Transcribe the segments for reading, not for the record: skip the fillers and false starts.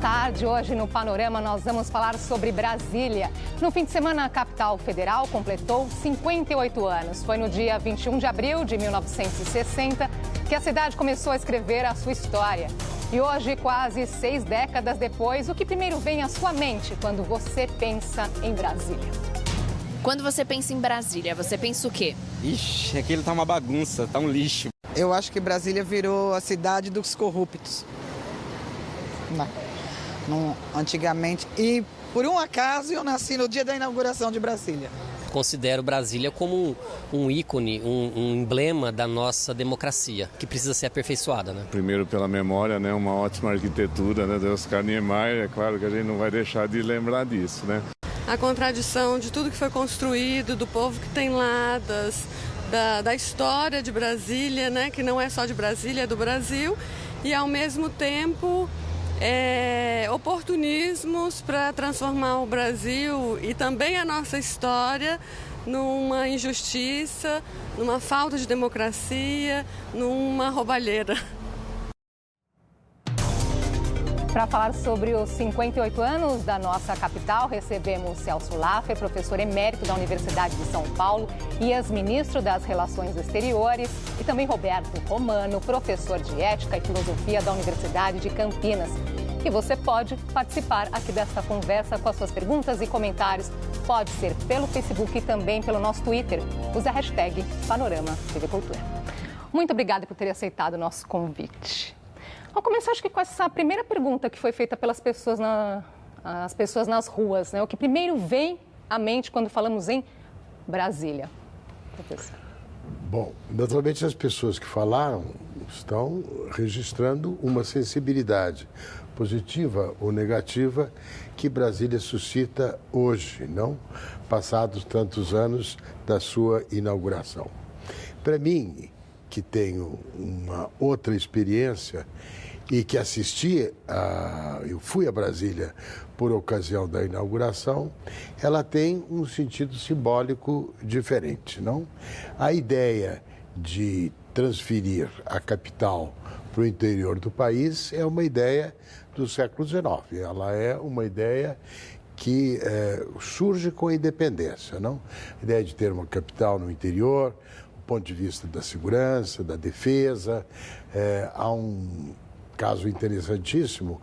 tarde. Hoje no Panorama nós vamos falar sobre Brasília. No fim de semana, a capital federal completou 58 anos. Foi no dia 21 de abril de 1960 que a cidade começou a escrever a sua história. E hoje, quase 6 décadas depois, o que primeiro vem à sua mente quando você pensa em Brasília? Quando você pensa em Brasília, você pensa o quê? Ixi, aquilo tá uma bagunça, tá um lixo. Eu acho que Brasília virou a cidade dos corruptos. Antigamente. E por um acaso eu nasci no dia da inauguração de Brasília. Considero Brasília como um ícone, um emblema da nossa democracia, que precisa ser aperfeiçoada, né? Primeiro pela memória, né? Uma ótima arquitetura, né? De Oscar Niemeyer, é claro que a gente não vai deixar de lembrar disso, né? A contradição de tudo que foi construído, do povo que tem lá, da história de Brasília, né? Que não é só de Brasília, é do Brasil, e ao mesmo tempo oportunismos para transformar o Brasil e também a nossa história numa injustiça, numa falta de democracia, numa roubalheira. Para falar sobre os 58 anos da nossa capital, recebemos Celso Laffer, professor emérito da Universidade de São Paulo e ex-ministro das Relações Exteriores, e também Roberto Romano, professor de Ética e Filosofia da Universidade de Campinas. E você pode participar aqui desta conversa com as suas perguntas e comentários. Pode ser pelo Facebook e também pelo nosso Twitter. Use a hashtag Panorama TV Cultura. Muito obrigada por ter aceitado o nosso convite. Vamos começar, acho que, com essa primeira pergunta que foi feita pelas pessoas, as pessoas nas ruas, né? O que primeiro vem à mente quando falamos em Brasília? Professor. Bom, naturalmente as pessoas que falaram estão registrando uma sensibilidade positiva ou negativa que Brasília suscita hoje, não passados tantos anos da sua inauguração. Para mim, que tenho uma outra experiência e que eu fui a Brasília por ocasião da inauguração, ela tem um sentido simbólico diferente, não? A ideia de transferir a capital para o interior do país é uma ideia do século XIX. Ela é uma ideia que surge com a independência, não? A ideia de ter uma capital no interior, do ponto de vista da segurança, da defesa. Há um caso interessantíssimo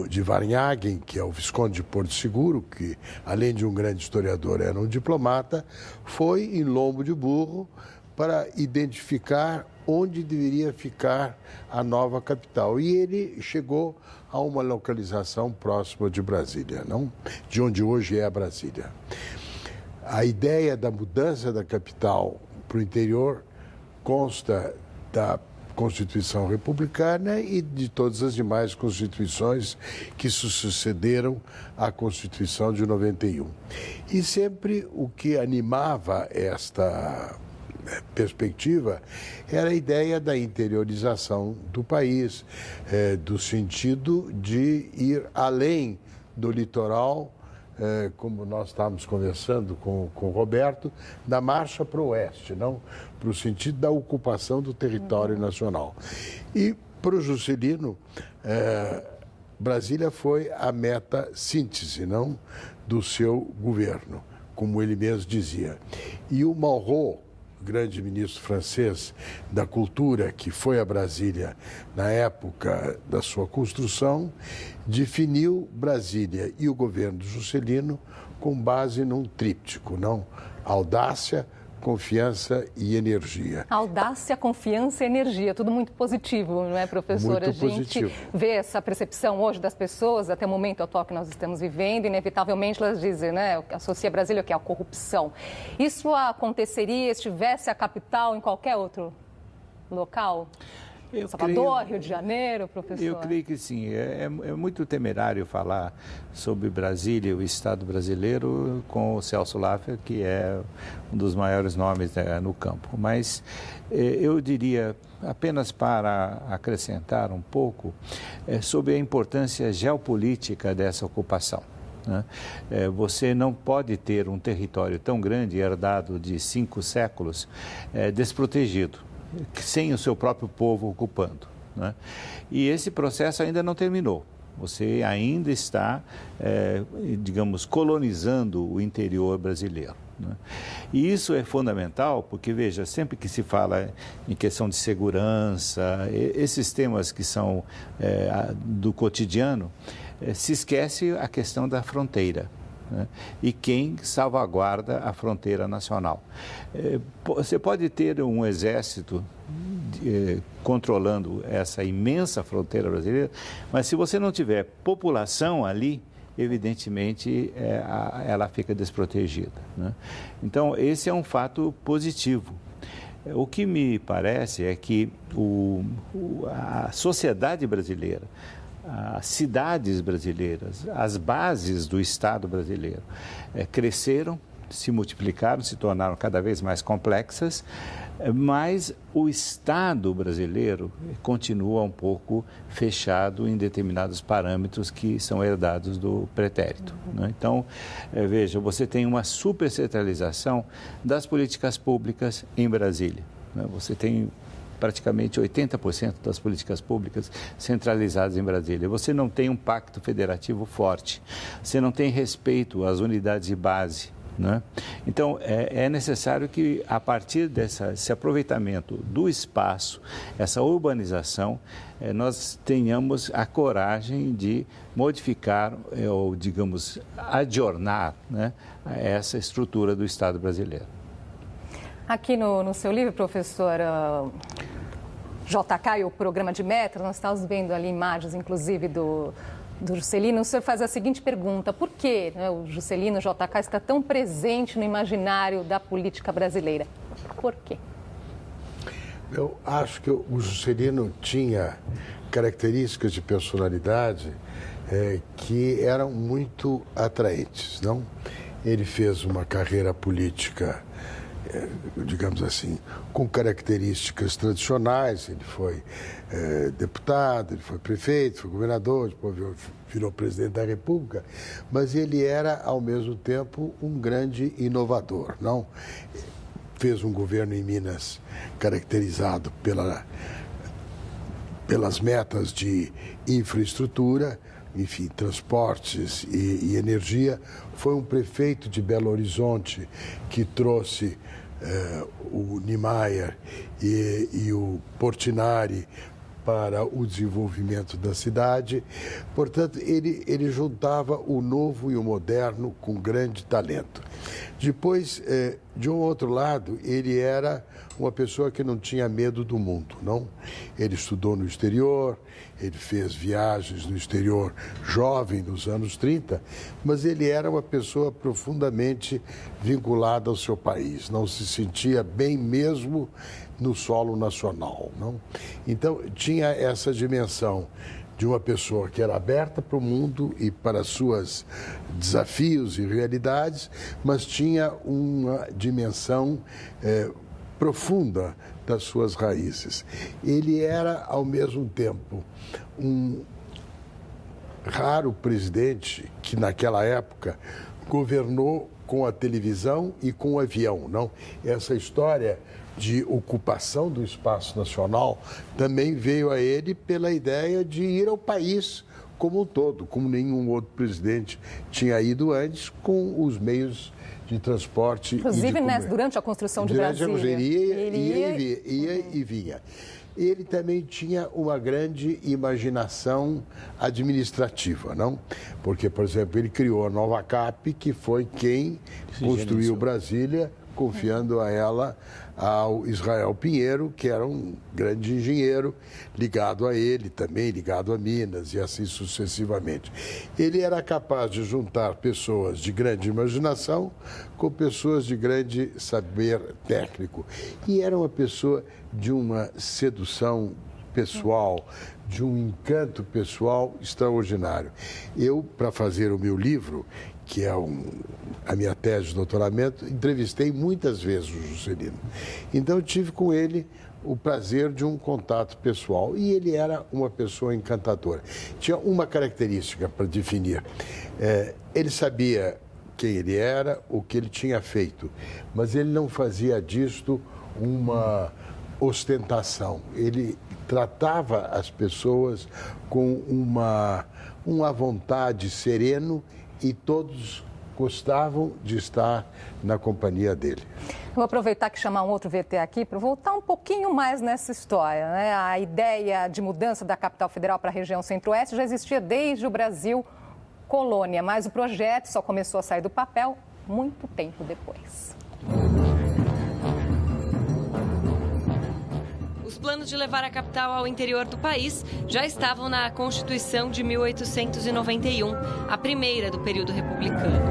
de Varnhagen, que é o Visconde de Porto Seguro, que, além de um grande historiador, era um diplomata, foi em lombo de burro para identificar onde deveria ficar a nova capital. E ele chegou a uma localização próxima de Brasília, não? De onde hoje é a Brasília. A ideia da mudança da capital para o interior consta da Constituição Republicana e de todas as demais constituições que se sucederam à Constituição de 91. E sempre o que animava esta perspectiva era a ideia da interiorização do país, do sentido de ir além do litoral, como nós estávamos conversando com o Roberto, da marcha para o oeste, não? Para o sentido da ocupação do território nacional. E para o Juscelino, Brasília foi a meta síntese, não? Do seu governo, como ele mesmo dizia. E o Malraux, grande ministro francês da cultura, que foi a Brasília na época da sua construção, definiu Brasília e o governo do Juscelino com base num tríptico, não? Audácia, confiança e energia. Audácia, confiança e energia, tudo muito positivo, não é, professora? Muito positivo. A gente vê essa percepção hoje das pessoas, até o momento atual que nós estamos vivendo, inevitavelmente elas dizem, né, associa Brasília ao que é a corrupção. Isso aconteceria se estivesse a capital em qualquer outro local? Salvador, Rio de Janeiro, professor? Eu creio que sim. É muito temerário falar sobre Brasília e o Estado brasileiro com o Celso Laffer, que é um dos maiores nomes no campo. Mas eu diria, apenas para acrescentar um pouco, sobre a importância geopolítica dessa ocupação. Você não pode ter um território tão grande, herdado de 5 séculos, desprotegido, sem o seu próprio povo ocupando, né? E esse processo ainda não terminou. Você ainda está, digamos, colonizando o interior brasileiro, né? E isso é fundamental porque, veja, sempre que se fala em questão de segurança, esses temas que são do cotidiano, se esquece a questão da fronteira, né? E quem salvaguarda a fronteira nacional. Você pode ter um exército controlando essa imensa fronteira brasileira, mas se você não tiver população ali, evidentemente ela fica desprotegida, né? Então, esse é um fato positivo. O que me parece é que a sociedade brasileira, as cidades brasileiras, as bases do Estado brasileiro cresceram, se multiplicaram, se tornaram cada vez mais complexas, mas o Estado brasileiro continua um pouco fechado em determinados parâmetros que são herdados do pretérito, né? Então, veja, você tem uma supercentralização das políticas públicas em Brasília, né? Você tem praticamente 80% das políticas públicas centralizadas em Brasília. Você não tem um pacto federativo forte, você não tem respeito às unidades de base, né? Então, é necessário que, a partir desse aproveitamento do espaço, essa urbanização, nós tenhamos a coragem de modificar ou, digamos, adornar, né, essa estrutura do Estado brasileiro. Aqui no seu livro, professor JK, e o programa de metas, nós estamos vendo ali imagens, inclusive, do Juscelino. O senhor faz a seguinte pergunta: por que, né, o Juscelino JK está tão presente no imaginário da política brasileira? Por quê? Eu acho que o Juscelino tinha características de personalidade que eram muito atraentes, não? Ele fez uma carreira política, digamos assim, com características tradicionais. Ele foi deputado, ele foi prefeito, foi governador, depois virou presidente da República, mas ele era, ao mesmo tempo, um grande inovador, não? Fez um governo em Minas caracterizado pelas metas de infraestrutura, enfim, transportes e energia. Foi um prefeito de Belo Horizonte que trouxe o Niemeyer e o Portinari para o desenvolvimento da cidade. Portanto, ele juntava o novo e o moderno com grande talento. Depois, de um outro lado, ele era uma pessoa que não tinha medo do mundo, não? Ele estudou no exterior, ele fez viagens no exterior jovem, nos anos 30, mas ele era uma pessoa profundamente vinculada ao seu país, não se sentia bem mesmo no solo nacional, não? Então, tinha essa dimensão de uma pessoa que era aberta para o mundo e para suas desafios e realidades, mas tinha uma dimensão profunda das suas raízes. Ele era, ao mesmo tempo, um raro presidente que, naquela época, governou com a televisão e com o avião, não? Essa história de ocupação do espaço nacional também veio a ele pela ideia de ir ao país como um todo, como nenhum outro presidente tinha ido antes, com os meios de transporte. Inclusive, durante a construção de Brasília. Ele ia e vinha. Ele também tinha uma grande imaginação administrativa, não? Porque, por exemplo, ele criou a Nova Cap, que foi quem construiu Brasília, confiando a ela ao Israel Pinheiro, que era um grande engenheiro, ligado a ele também, ligado a Minas, e assim sucessivamente. Ele era capaz de juntar pessoas de grande imaginação com pessoas de grande saber técnico. E era uma pessoa de uma sedução pessoal, de um encanto pessoal extraordinário. Eu, para fazer o meu livro, que é a minha tese de doutoramento, entrevistei muitas vezes o Juscelino. Então, eu tive com ele o prazer de um contato pessoal. E ele era uma pessoa encantadora. Tinha uma característica para definir. Ele sabia quem ele era, o que ele tinha feito, mas ele não fazia disto uma ostentação. Ele tratava as pessoas com um à vontade, sereno, e todos gostavam de estar na companhia dele. Vou aproveitar que chamar um outro VT aqui para voltar um pouquinho mais nessa história, né? A ideia de mudança da capital federal para a região centro-oeste já existia desde o Brasil colônia, mas o projeto só começou a sair do papel muito tempo depois. Os planos de levar a capital ao interior do país já estavam na Constituição de 1891, a primeira do período republicano.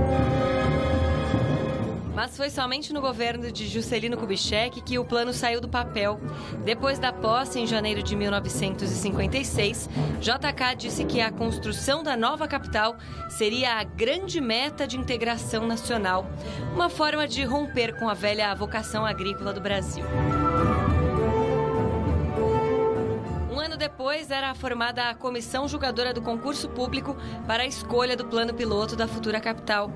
Mas foi somente no governo de Juscelino Kubitschek que o plano saiu do papel. Depois da posse, em janeiro de 1956, JK disse que a construção da nova capital seria a grande meta de integração nacional, uma forma de romper com a velha vocação agrícola do Brasil. Um ano depois, era formada a comissão julgadora do concurso público para a escolha do plano piloto da futura capital.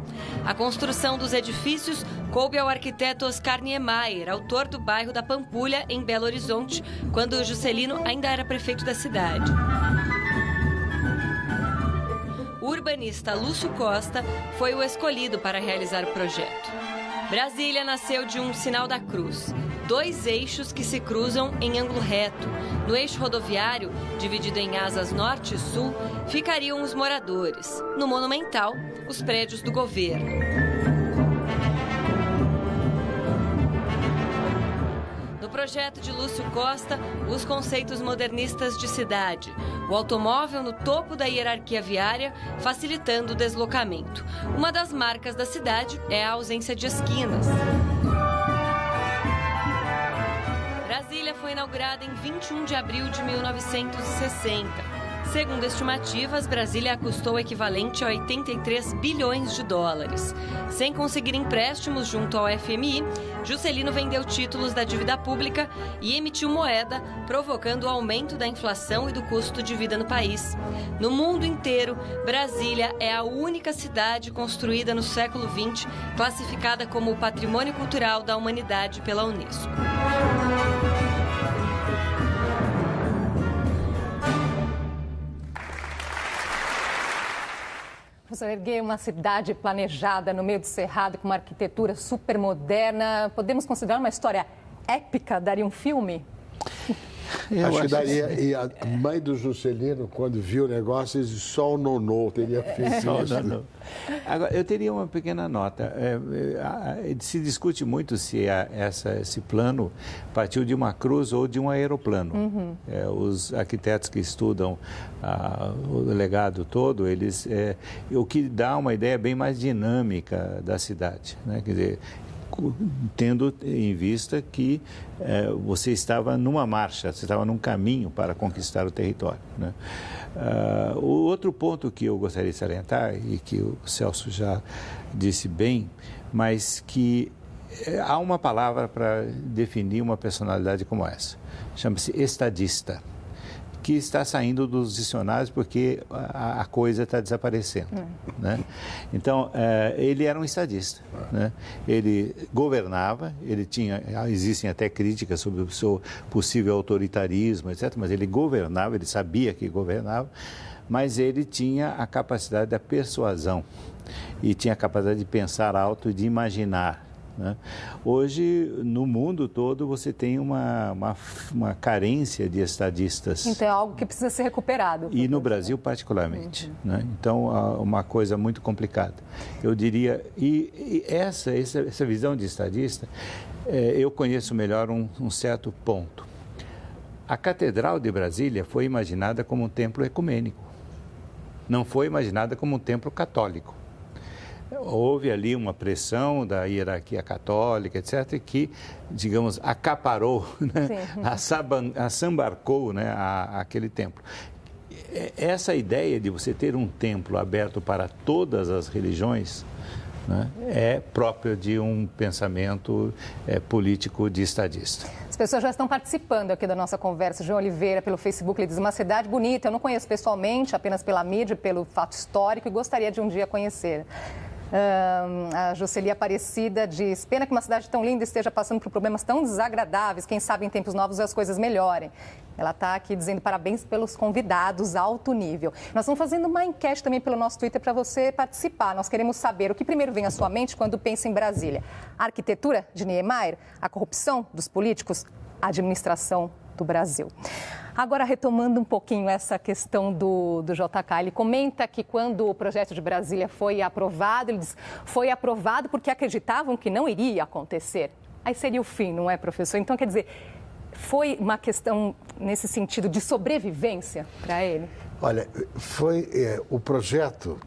A construção dos edifícios coube ao arquiteto Oscar Niemeyer, autor do bairro da Pampulha, em Belo Horizonte, quando Juscelino ainda era prefeito da cidade. O urbanista Lúcio Costa foi o escolhido para realizar o projeto. Brasília nasceu de um sinal da cruz, 2 eixos que se cruzam em ângulo reto. No eixo rodoviário, dividido em asas norte e sul, ficariam os moradores. No monumental, os prédios do governo. No projeto de Lúcio Costa, os conceitos modernistas de cidade. O automóvel no topo da hierarquia viária, facilitando o deslocamento. Uma das marcas da cidade é a ausência de esquinas. Brasília foi inaugurada em 21 de abril de 1960. Segundo estimativas, Brasília custou o equivalente a 83 bilhões de dólares. Sem conseguir empréstimos junto ao FMI, Juscelino vendeu títulos da dívida pública e emitiu moeda, provocando o aumento da inflação e do custo de vida no país. No mundo inteiro, Brasília é a única cidade construída no século XX classificada como Patrimônio Cultural da Humanidade pela Unesco. Você erguer uma cidade planejada no meio do cerrado com uma arquitetura super moderna, podemos considerar uma história épica? Daria um filme? Acho que daria. E a mãe do Juscelino, quando viu o negócio, disse só o nonô teria feito isso. Agora, eu teria uma pequena nota. Se discute muito se esse plano partiu de uma cruz ou de um aeroplano. Uhum. Os arquitetos que estudam o legado todo, o que dá uma ideia bem mais dinâmica da cidade, né? Quer dizer, tendo em vista que você estava numa marcha, você estava num caminho para conquistar o território, né? O outro ponto que eu gostaria de salientar, e que o Celso já disse bem, mas que há uma palavra para definir uma personalidade como essa, chama-se estadista, que está saindo dos dicionários porque a coisa está desaparecendo, né? Então, ele era um estadista, né? Ele governava, existem até críticas sobre o seu possível autoritarismo, etc., mas ele governava, ele sabia que governava, mas ele tinha a capacidade da persuasão e tinha a capacidade de pensar alto e de imaginar, né? Hoje, no mundo todo, você tem uma carência de estadistas. Então, é algo que precisa ser recuperado. E no Brasil, particularmente, né? Então, uma coisa muito complicada. Eu diria, e essa visão de estadista, eu conheço melhor um certo ponto. A Catedral de Brasília foi imaginada como um templo ecumênico, não foi imaginada como um templo católico. Houve ali uma pressão da hierarquia católica, etc., que, digamos, acaparou, né? Assambarcou, né, aquele templo. Essa ideia de você ter um templo aberto para todas as religiões, né, é própria de um pensamento político de estadista. As pessoas já estão participando aqui da nossa conversa. João Oliveira, pelo Facebook, ele diz: uma cidade bonita, eu não conheço pessoalmente, apenas pela mídia, pelo fato histórico, e gostaria de um dia conhecer. A Jocely Aparecida diz: pena que uma cidade tão linda esteja passando por problemas tão desagradáveis. Quem sabe em tempos novos as coisas melhorem. Ela está aqui dizendo parabéns pelos convidados, alto nível. Nós estamos fazendo uma enquete também pelo nosso Twitter para você participar. Nós queremos saber o que primeiro vem à sua mente quando pensa em Brasília. A arquitetura de Niemeyer, a corrupção dos políticos, a administração do Brasil. Agora, retomando um pouquinho essa questão do JK, ele comenta que quando o projeto de Brasília foi aprovado, ele diz, foi aprovado porque acreditavam que não iria acontecer. Aí seria o fim, não é, professor? Então, quer dizer, foi uma questão nesse sentido de sobrevivência para ele? Olha, foi o projeto,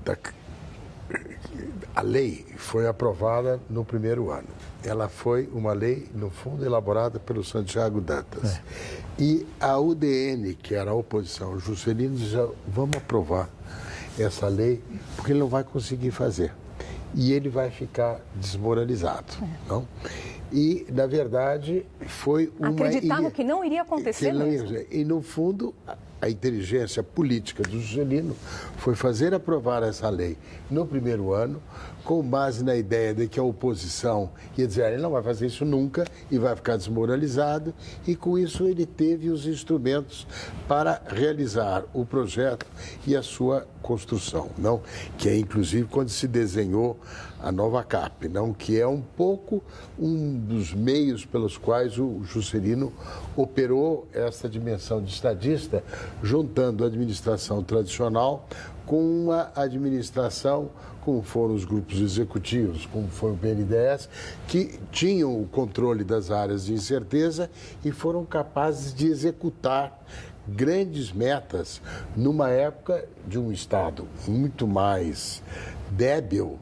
a lei foi aprovada no primeiro ano. Ela foi uma lei, no fundo, elaborada pelo Santiago Dantas. E a UDN, que era a oposição, o Juscelino, dizia, vamos aprovar essa lei, porque ele não vai conseguir fazer. E ele vai ficar desmoralizado, não? E, na verdade, foi uma... Acreditavam que não iria acontecer mesmo. E, no fundo, a inteligência política do Juscelino foi fazer aprovar essa lei no primeiro ano, com base na ideia de que a oposição ia dizer, ele não vai fazer isso nunca e vai ficar desmoralizado, e com isso ele teve os instrumentos para realizar o projeto e a sua construção, não? Que é inclusive quando se desenhou a nova CAP, não? Que é um pouco um dos meios pelos quais o Juscelino operou essa dimensão de estadista, juntando a administração tradicional com uma administração, como foram os grupos executivos, como foi o BNDES, que tinham o controle das áreas de incerteza e foram capazes de executar grandes metas numa época de um Estado muito mais débil,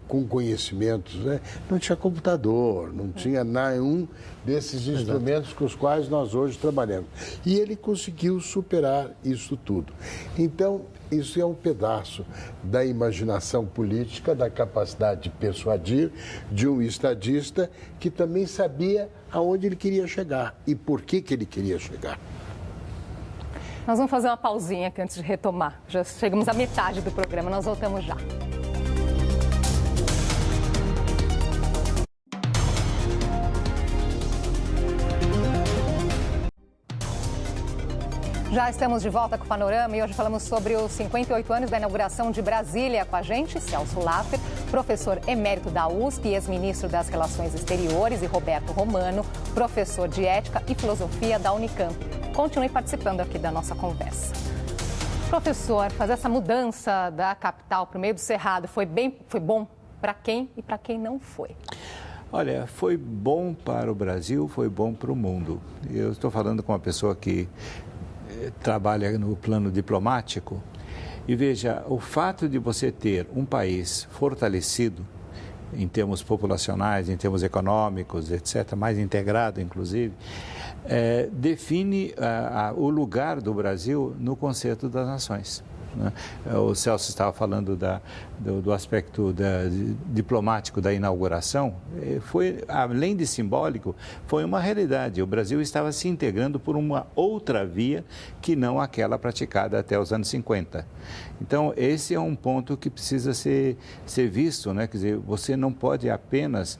com conhecimentos, né? Não tinha computador, não tinha nenhum desses instrumentos com os quais nós hoje trabalhamos. E ele conseguiu superar isso tudo. Então, isso é um pedaço da imaginação política, da capacidade de persuadir de um estadista que também sabia aonde ele queria chegar e por que ele queria chegar. Nós vamos fazer uma pausinha aqui antes de retomar. Já chegamos à metade do programa, nós voltamos já. Já estamos de volta com o Panorama e hoje falamos sobre os 58 anos da inauguração de Brasília. Com a gente, Celso Laffer, professor emérito da USP e ex-ministro das Relações Exteriores, e Roberto Romano, professor de Ética e Filosofia da Unicamp. Continue participando aqui da nossa conversa. Professor, fazer essa mudança da capital para o meio do Cerrado foi bom para quem e para quem não foi? Olha, foi bom para o Brasil, foi bom para o mundo. Eu estou falando com uma pessoa que trabalha no plano diplomático e veja, o fato de você ter um país fortalecido em termos populacionais, em termos econômicos, etc., mais integrado, inclusive, define o lugar do Brasil no conceito das nações. O Celso estava falando do aspecto diplomático da inauguração. Foi, além de simbólico, foi uma realidade. O Brasil estava se integrando por uma outra via que não aquela praticada até os anos 50. Então, esse é um ponto que precisa ser visto, né? Quer dizer, você não pode apenas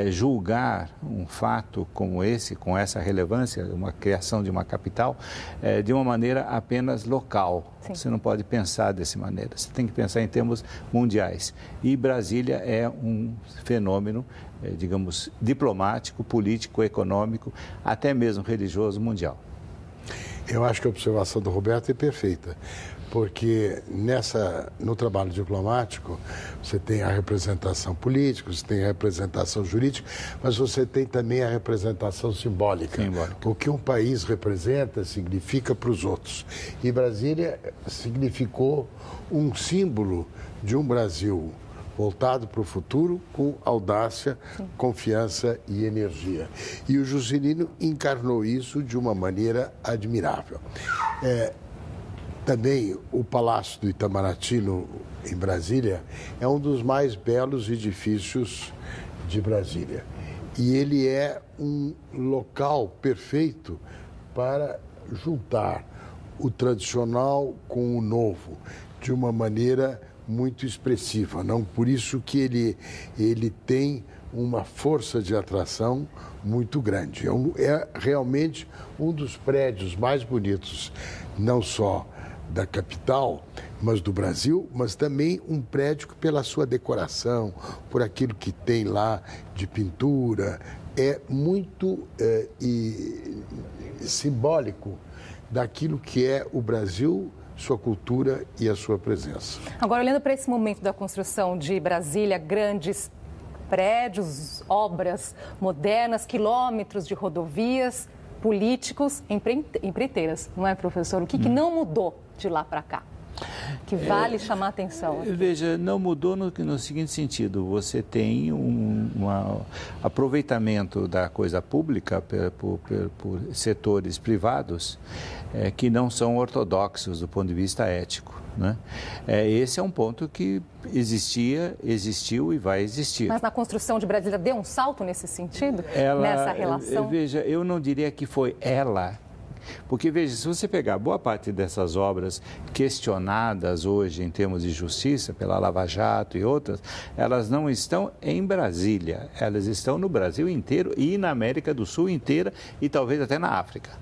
julgar um fato como esse, com essa relevância, uma criação de uma capital, de uma maneira apenas local. Sim. Você não pode pensar dessa maneira, você tem que pensar em termos mundiais. E Brasília é um fenômeno, digamos, diplomático, político, econômico, até mesmo religioso mundial. Eu acho que a observação do Roberto é perfeita, porque no trabalho diplomático você tem a representação política, você tem a representação jurídica, mas você tem também a representação simbólica. O que um país representa significa para os outros. E Brasília significou um símbolo de um Brasil voltado para o futuro com audácia, confiança e energia. E o Juscelino encarnou isso de uma maneira admirável. Também o Palácio do Itamaraty, em Brasília, é um dos mais belos edifícios de Brasília. E ele é um local perfeito para juntar o tradicional com o novo, de uma maneira muito expressiva, não? Por isso que ele tem uma força de atração muito grande. É realmente um dos prédios mais bonitos, não só da capital, mas do Brasil, mas também um prédio que, pela sua decoração, por aquilo que tem lá de pintura, é muito simbólico daquilo que é o Brasil, sua cultura e a sua presença. Agora, olhando para esse momento da construção de Brasília, grandes prédios, obras modernas, quilômetros de rodovias, políticos, empreiteiras, não é, professor? O que não mudou de lá para cá? Que vale chamar a atenção. Veja, não mudou no seguinte sentido: você tem um aproveitamento da coisa pública por setores privados que não são ortodoxos do ponto de vista ético, né? Esse é um ponto que existiu e vai existir. Mas na construção de Brasília deu um salto nesse sentido? Nessa relação? Veja, eu não diria que foi ela. Porque, veja, se você pegar boa parte dessas obras questionadas hoje em termos de justiça, pela Lava Jato e outras, elas não estão em Brasília, elas estão no Brasil inteiro e na América do Sul inteira e talvez até na África.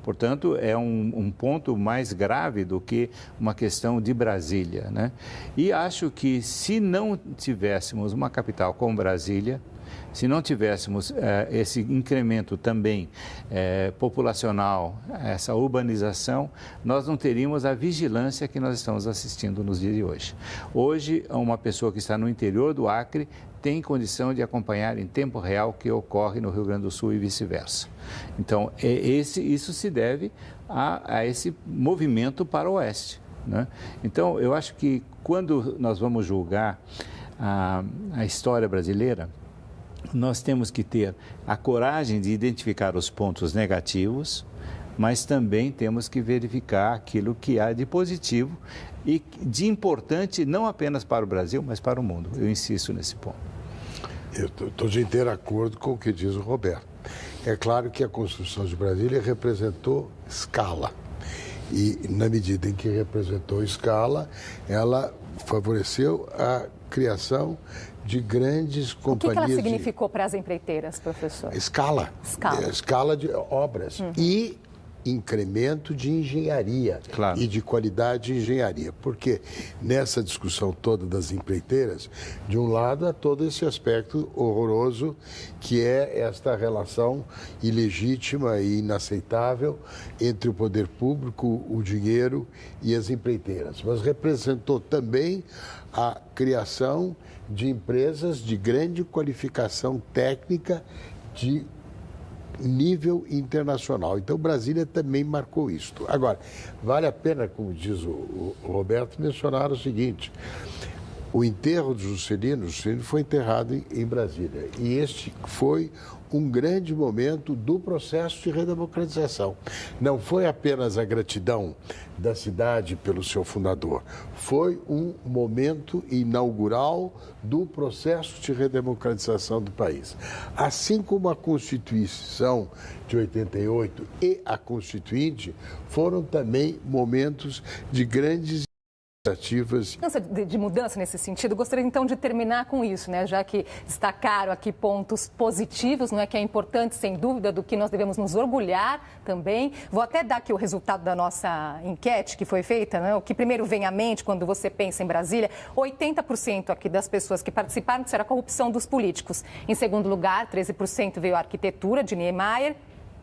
Portanto, é um ponto mais grave do que uma questão de Brasília, né? E acho que se não tivéssemos uma capital como Brasília, se não tivéssemos esse incremento também populacional, essa urbanização, nós não teríamos a vigilância que nós estamos assistindo nos dias de hoje. Hoje, uma pessoa que está no interior do Acre tem condição de acompanhar em tempo real o que ocorre no Rio Grande do Sul e vice-versa. Então, isso se deve a esse movimento para o oeste, né? Então, eu acho que quando nós vamos julgar a história brasileira, nós temos que ter a coragem de identificar os pontos negativos, mas também temos que verificar aquilo que há de positivo e de importante não apenas para o Brasil, mas para o mundo. Eu insisto nesse ponto. Eu estou de inteiro acordo com o que diz o Roberto. É claro que a construção de Brasília representou escala. E, na medida em que representou escala, ela favoreceu a criação de grandes companhias. O que ela significou para as empreiteiras, professor? Escala de obras e incremento de engenharia, claro, e de qualidade de engenharia. Porque nessa discussão toda das empreiteiras, de um lado há todo esse aspecto horroroso que é esta relação ilegítima e inaceitável entre o poder público, o dinheiro e as empreiteiras. Mas representou também a criação de empresas de grande qualificação técnica de nível internacional. Então, Brasília também marcou isto. Agora, vale a pena, como diz o Roberto, mencionar o seguinte: o enterro de Juscelino foi enterrado em Brasília. E este foi um grande momento do processo de redemocratização. Não foi apenas a gratidão da cidade pelo seu fundador, foi um momento inaugural do processo de redemocratização do país. Assim como a Constituição de 88 e a Constituinte foram também momentos de grandes de mudança nesse sentido. Gostaria então de terminar com isso, né? Já que destacaram aqui pontos positivos, não é, que é importante, sem dúvida, do que nós devemos nos orgulhar também. Vou até dar aqui o resultado da nossa enquete que foi feita, né? O que primeiro vem à mente quando você pensa em Brasília: 80% aqui das pessoas que participaram disseram a corrupção dos políticos. Em segundo lugar, 13% veio a arquitetura de Niemeyer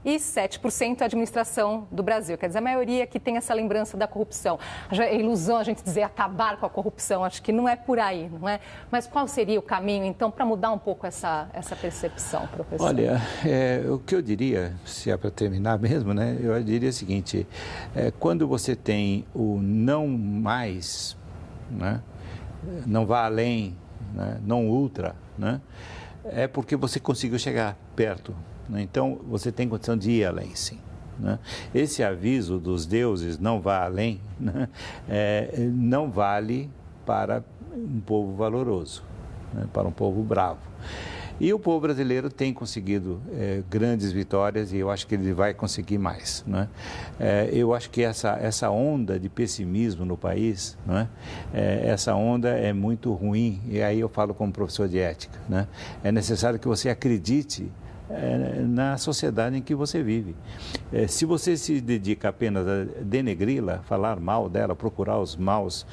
e 7% a administração do Brasil. Quer dizer, a maioria que tem essa lembrança da corrupção. É ilusão a gente dizer acabar com a corrupção, acho que não é por aí, não é? Mas qual seria o caminho, então, para mudar um pouco essa percepção, professor? Olha, o que eu diria, se é para terminar mesmo, né? Eu diria o seguinte: quando você tem o não mais, né? Não vá além, né? Não ultra, né? É porque você conseguiu chegar perto. Então, você tem condição de ir além, sim, né? Esse aviso dos deuses, não vá além, né? Não vale para um povo valoroso, né? Para um povo bravo. E o povo brasileiro tem conseguido grandes vitórias e eu acho que ele vai conseguir mais, né? Eu acho que essa onda de pessimismo no país, né? Essa onda é muito ruim, e aí eu falo como professor de ética, né? É necessário que você acredite na sociedade em que você vive. Se você se dedica apenas a denegri-la, falar mal dela, procurar os maus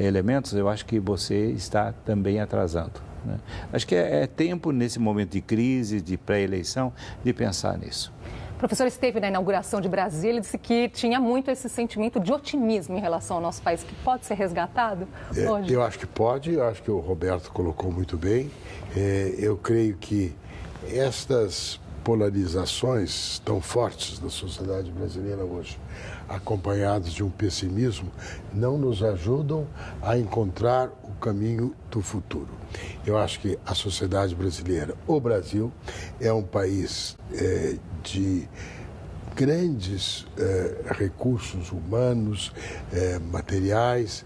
elementos, eu acho que você está também atrasando, né? Acho que é tempo, nesse momento de crise, de pré-eleição, de pensar nisso. O professor esteve na inauguração de Brasília e disse que tinha muito esse sentimento de otimismo em relação ao nosso país, que pode ser resgatado hoje. Eu acho que pode, eu acho que o Roberto colocou muito bem. Eu creio que estas polarizações tão fortes da sociedade brasileira hoje, acompanhadas de um pessimismo, não nos ajudam a encontrar o caminho do futuro. Eu acho que a sociedade brasileira, o Brasil, é um país de grandes recursos humanos, materiais,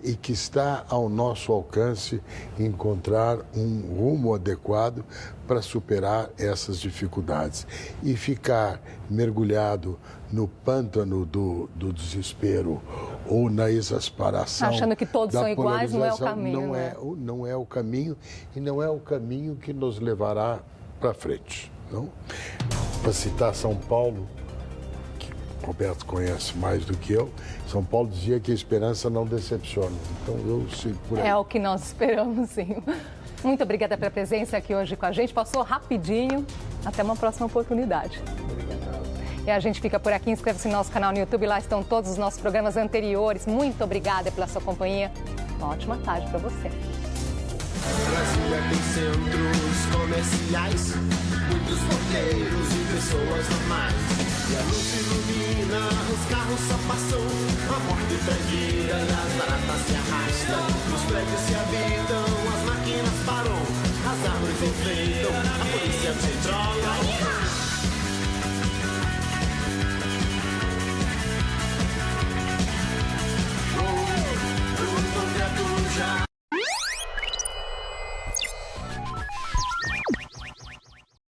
e que está ao nosso alcance encontrar um rumo adequado para superar essas dificuldades. E ficar mergulhado no pântano do desespero ou na exasperação, achando que todos são iguais, não é o caminho. Não é o caminho, e não é o caminho que nos levará para frente, não? Para citar São Paulo, que o Roberto conhece mais do que eu, São Paulo dizia que a esperança não decepciona. Então eu sigo por aí. É o que nós esperamos, sim. Muito obrigada pela presença aqui hoje com a gente. Passou rapidinho. Até uma próxima oportunidade. E a gente fica por aqui. Inscreva-se no nosso canal no YouTube. Lá estão todos os nossos programas anteriores. Muito obrigada pela sua companhia. Uma ótima tarde para você. Brasília tem centros comerciais, muitos porteiros e pessoas normais. E a luz ilumina, os carros só passam, a morte tranquila e as baratas se arrastam. Os prédios se habitam, as máquinas param, as árvores enfeitam, a polícia controla.